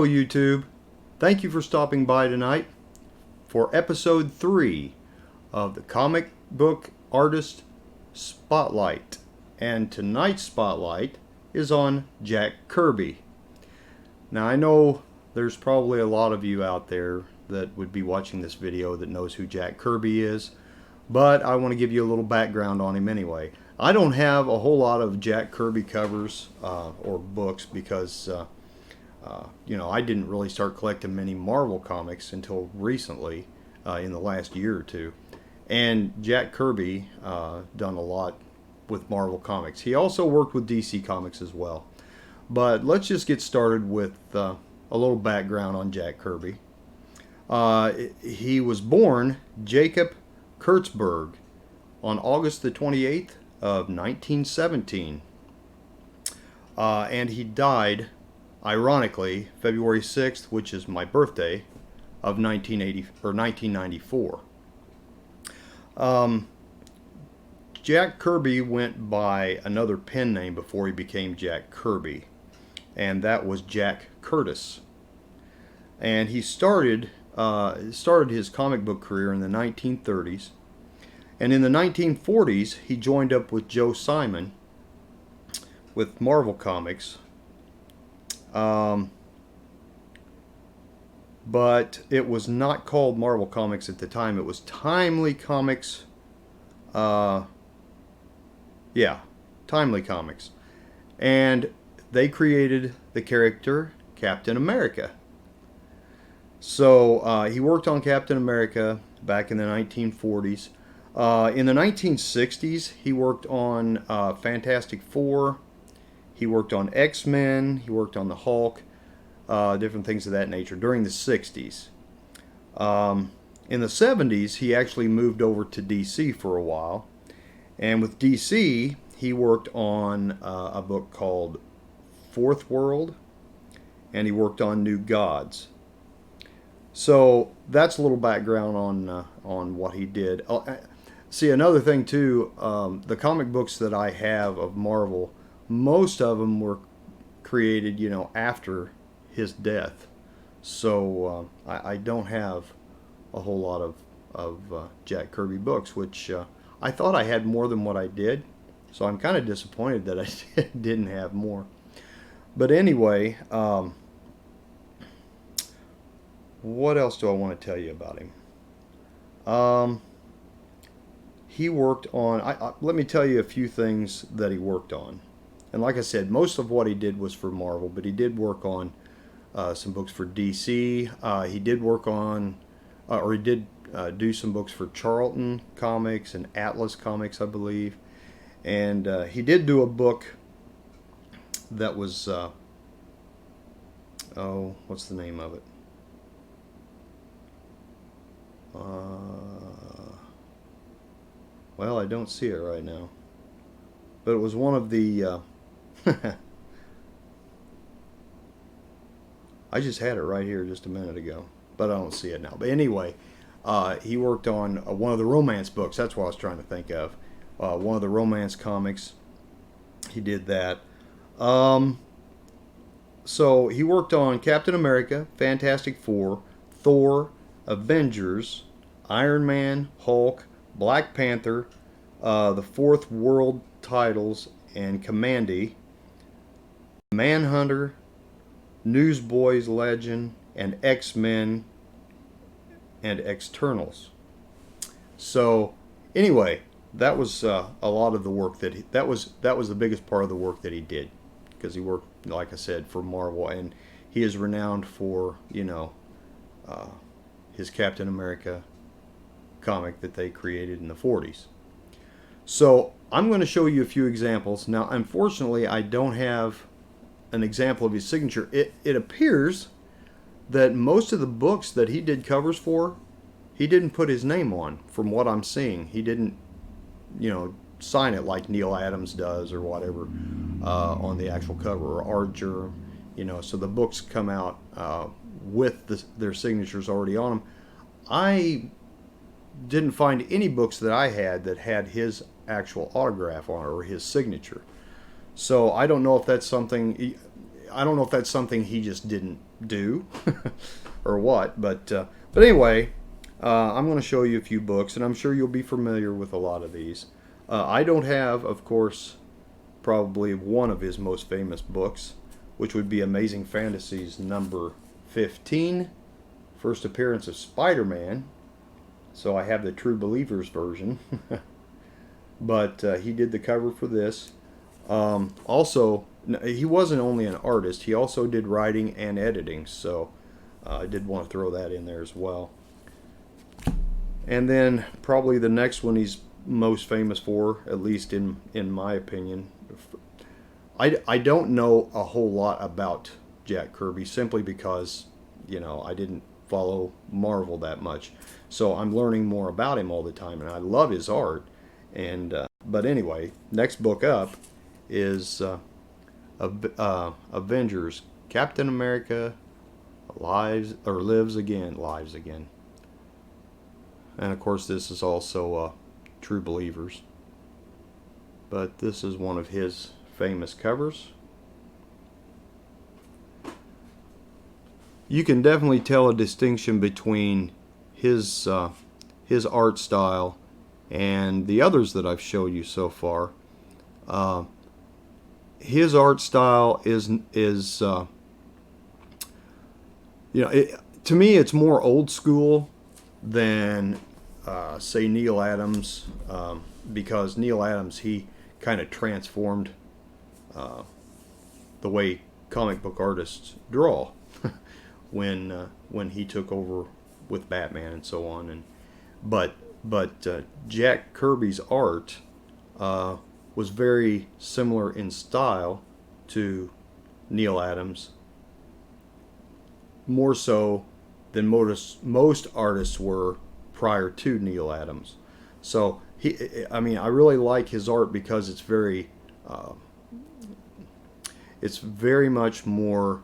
YouTube. Thank you for stopping by tonight for episode 3 of the Comic Book Artist Spotlight. And tonight's spotlight is on Jack Kirby. Now I know there's probably a lot of you out there that would be watching this video that knows who Jack Kirby is, but I want to give you a little background on him anyway. I don't have a whole lot of Jack Kirby covers or books because I didn't really start collecting many Marvel comics until recently, in the last year or two. And Jack Kirby done a lot with Marvel Comics. He also worked with DC Comics as well. But let's just get started with a little background on Jack Kirby. He was born Jacob Kurtzberg on August the 28th of 1917. And he died, ironically, February 6th, which is my birthday, of 1994. Jack Kirby went by another pen name before he became Jack Kirby, and that was Jack Curtis. And he started his comic book career in the 1930s, and in the 1940s he joined up with Joe Simon with Marvel Comics. But it was not called Marvel Comics at the time. It was Timely Comics. Timely Comics. And they created the character Captain America. So he worked on Captain America back in the 1940s. In the 1960s, he worked on Fantastic Four. He worked on X-Men. He worked on the Hulk. Different things of that nature during the 60s. In the 70s, he actually moved over to DC for a while. And with DC, he worked on a book called Fourth World, and he worked on New Gods. So that's a little background on what he did. See, another thing too, the comic books that I have of Marvel, most of them were created, after his death. So I don't have a whole lot of Jack Kirby books, which I thought I had more than what I did. So I'm kind of disappointed that I didn't have more. But anyway, what else do I want to tell you about him? He worked on, let me tell you a few things that he worked on. And like I said, most of what he did was for Marvel, but he did work on some books for DC. He did work on, he did do some books for Charlton Comics and Atlas Comics, I believe. And he did do a book that was, what's the name of it? Well, I don't see it right now. But it was one of the... I just had it right here just a minute ago, but I don't see it now. But anyway, he worked on one of the romance books. That's what I was trying to think of. One of the romance comics. He did that. So he worked on Captain America, Fantastic Four, Thor, Avengers, Iron Man, Hulk, Black Panther, the Fourth World titles, and Commandy, Manhunter, Newsboys Legend, and X-Men and Externals. So anyway, that was a lot of the work that was the biggest part of the work that he did, because he worked, like I said, for Marvel, and he is renowned for his Captain America comic that they created in the 40s. So I'm going to show you a few examples. Now, unfortunately, I don't have an example of his signature. It appears that most of the books that he did covers for, he didn't put his name on, from what I'm seeing. He didn't, sign it like Neil Adams does or whatever on the actual cover, or Archer, so the books come out with their signatures already on them. I didn't find any books that I had that had his actual autograph on it or his signature. So I don't know if that's something, I don't know if that's something he just didn't do or what, but anyway, I'm going to show you a few books, and I'm sure you'll be familiar with a lot of these. I don't have, of course, probably one of his most famous books, which would be Amazing Fantasies number 15, first appearance of Spider-Man. So I have the True Believers version. But he did the cover for this. Also, he wasn't only an artist, he also did writing and editing, so I did want to throw that in there as well. And then probably the next one he's most famous for, at least in my opinion. I don't know a whole lot about Jack Kirby simply because, I didn't follow Marvel that much. So I'm learning more about him all the time, and I love his art. And but anyway, next book up is Avengers, Captain America Lives Again. And of course, this is also True Believers. But this is one of his famous covers. You can definitely tell a distinction between his art style and the others that I've showed you so far. His art style is to me, it's more old school than say Neil Adams, because Neil Adams, he kind of transformed the way comic book artists draw when he took over with Batman and so on. And but Jack Kirby's art was very similar in style to Neil Adams, more so than most artists were prior to Neil Adams. So I really like his art because it's very much more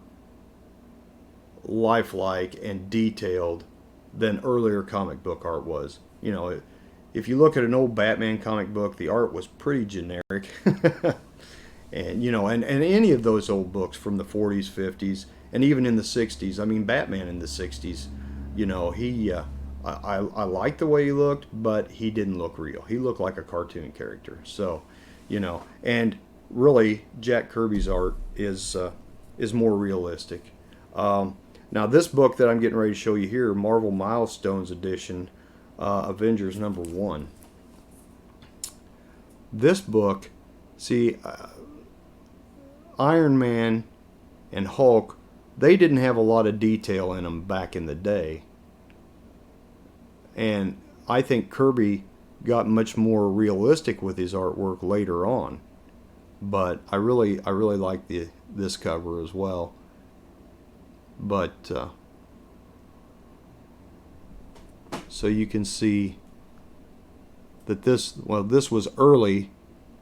lifelike and detailed than earlier comic book art was. If you look at an old Batman comic book, the art was pretty generic. And and any of those old books from the 40s, 50s, and even in the 60s. I mean, Batman in the 60s, he I liked the way he looked, but he didn't look real. He looked like a cartoon character. So, and really Jack Kirby's art is more realistic. Now this book that I'm getting ready to show you here, Marvel Milestones Edition, Avengers number 1. This book, see, Iron Man and Hulk, they didn't have a lot of detail in them back in the day. And I think Kirby got much more realistic with his artwork later on. But I really like this cover as well. But so you can see that this was early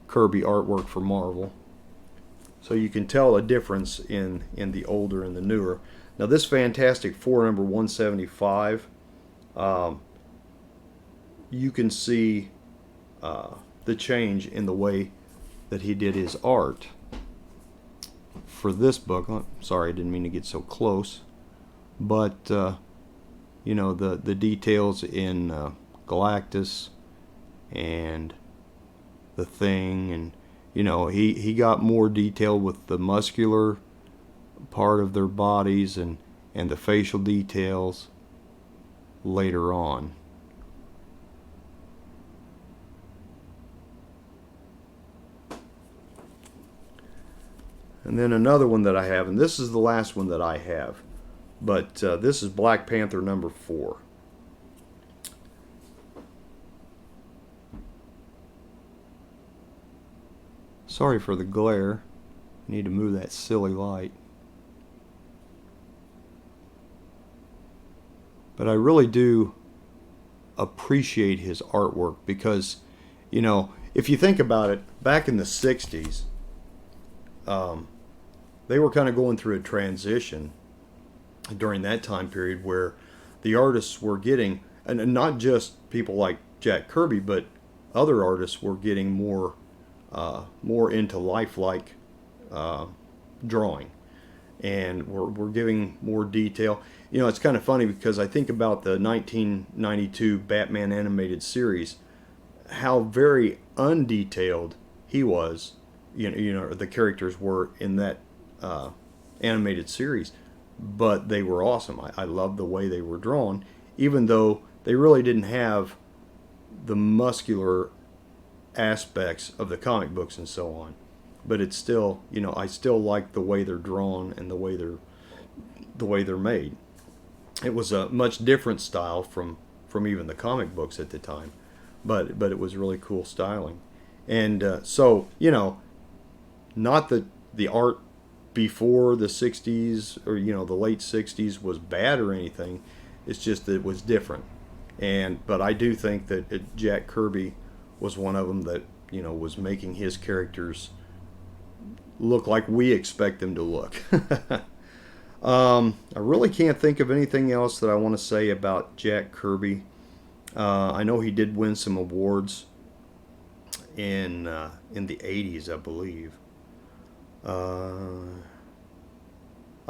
Kirby artwork for Marvel. So you can tell a difference in the older and the newer. Now this Fantastic Four number 175, you can see the change in the way that he did his art for this book. Sorry, I didn't mean to get so close, but the details in Galactus and the Thing, and he got more detailed with the muscular part of their bodies and the facial details later on. And then another one that I have, and this is the last one that I have, but this is Black Panther number 4. Sorry for the glare. I need to move that silly light. But I really do appreciate his artwork because, if you think about it, back in the 60s, they were kind of going through a transition during that time period where the artists were getting, and not just people like Jack Kirby, but other artists were getting more into lifelike drawing. and we're giving more detail. You know, it's kind of funny because I think about the 1992 Batman animated series, how very undetailed he was. You know, the characters were in that animated series, but they were awesome. I loved the way they were drawn, even though they really didn't have the muscular aspects of the comic books and so on. But it's still, you know, I still like the way they're drawn and the way they're made. It was a much different style from even the comic books at the time, but it was really cool styling. And so, you know, not that the art before the 60s or, you know, the late 60s was bad or anything. It's just that it was different. But I do think that Jack Kirby was one of them that, you know, was making his characters look like we expect them to look. I really can't think of anything else that I want to say about Jack Kirby. I know he did win some awards in the 80s, I believe. I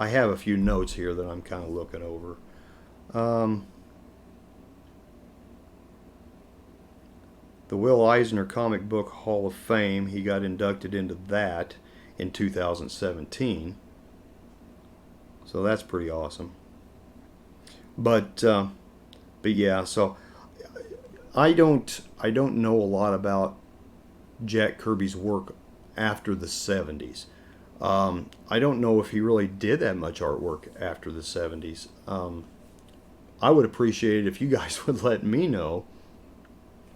have a few notes here that I'm kind of looking over. The Will Eisner Comic Book Hall of Fame, he got inducted into that in 2017. So that's pretty awesome. But yeah, so I don't know a lot about Jack Kirby's work after the 70s. I don't know if he really did that much artwork after the 70s. I would appreciate it if you guys would let me know.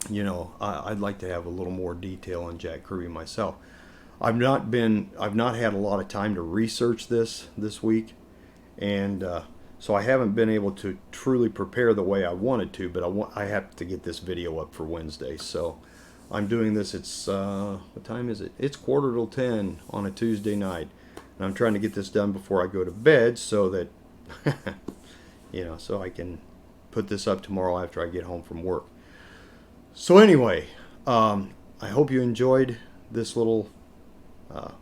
You know, I'd like to have a little more detail on Jack Kirby myself. I've not had a lot of time to research this week, and so I haven't been able to truly prepare the way I wanted to. But I have to get this video up for Wednesday, so I'm doing this. It's what time is it? It's 9:45 on a Tuesday night, and I'm trying to get this done before I go to bed so that you know, so I can put this up tomorrow after I get home from work. So anyway, I hope you enjoyed this little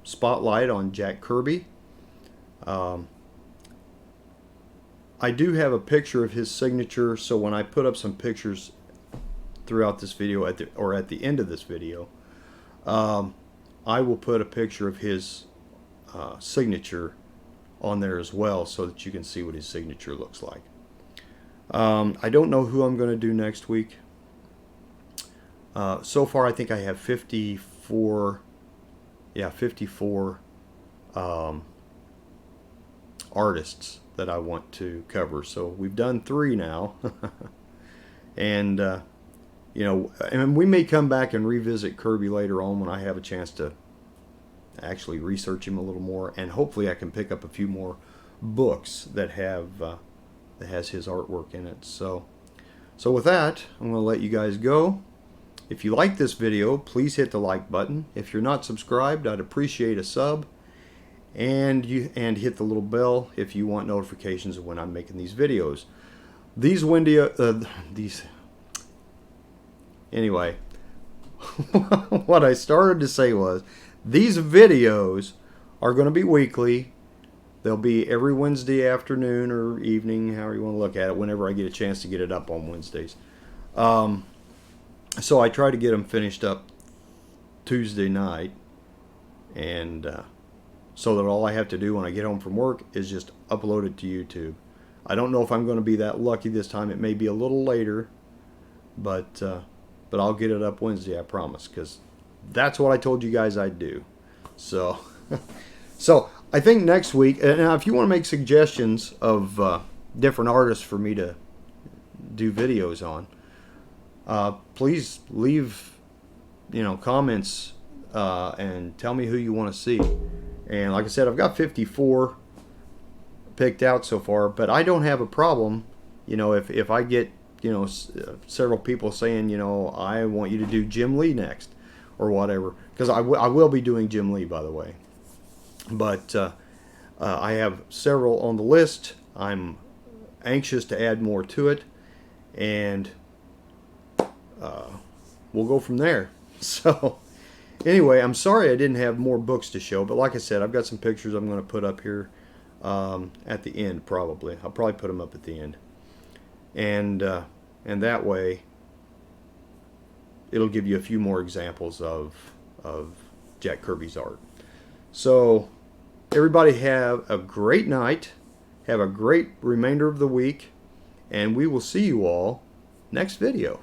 spotlight on Jack Kirby. I do have a picture of his signature, so when I put up some pictures throughout this video, at the end of this video, I will put a picture of his signature on there as well, so that you can see what his signature looks like. I don't know who I'm going to do next week. So far, I think I have 54 artists that I want to cover. So we've done 3 now. And, you know, and we may come back and revisit Kirby later on when I have a chance to actually research him a little more. And hopefully I can pick up a few more books that has his artwork in it. So with that, I'm going to let you guys go. If you like this video, please hit the like button. If you're not subscribed, I'd appreciate a sub, and hit the little bell if you want notifications of when I'm making these videos. Anyway, what I started to say was these videos are going to be weekly. They'll be every Wednesday afternoon or evening, however you want to look at it, whenever I get a chance to get it up on Wednesdays. So I try to get them finished up Tuesday night, and so that all I have to do when I get home from work is just upload it to YouTube. I don't know if I'm going to be that lucky this time. It may be a little later, but I'll get it up Wednesday, I promise, because that's what I told you guys I'd do. So, so I think next week, and now if you want to make suggestions of different artists for me to do videos on, please leave, you know, comments and tell me who you want to see. And like I said, I've got 54 picked out so far, but I don't have a problem, you know, if I get, you know, several people saying, you know, I want you to do Jim Lee next or whatever, because I will be doing Jim Lee, by the way. But I have several on the list. I'm anxious to add more to it, and we'll go from there. So anyway, I'm sorry I didn't have more books to show, but like I said, I've got some pictures I'm going to put up here at the end probably. I'll probably put them up at the end. And that way it'll give you a few more examples of Jack Kirby's art. So everybody have a great night. Have a great remainder of the week. And we will see you all next video.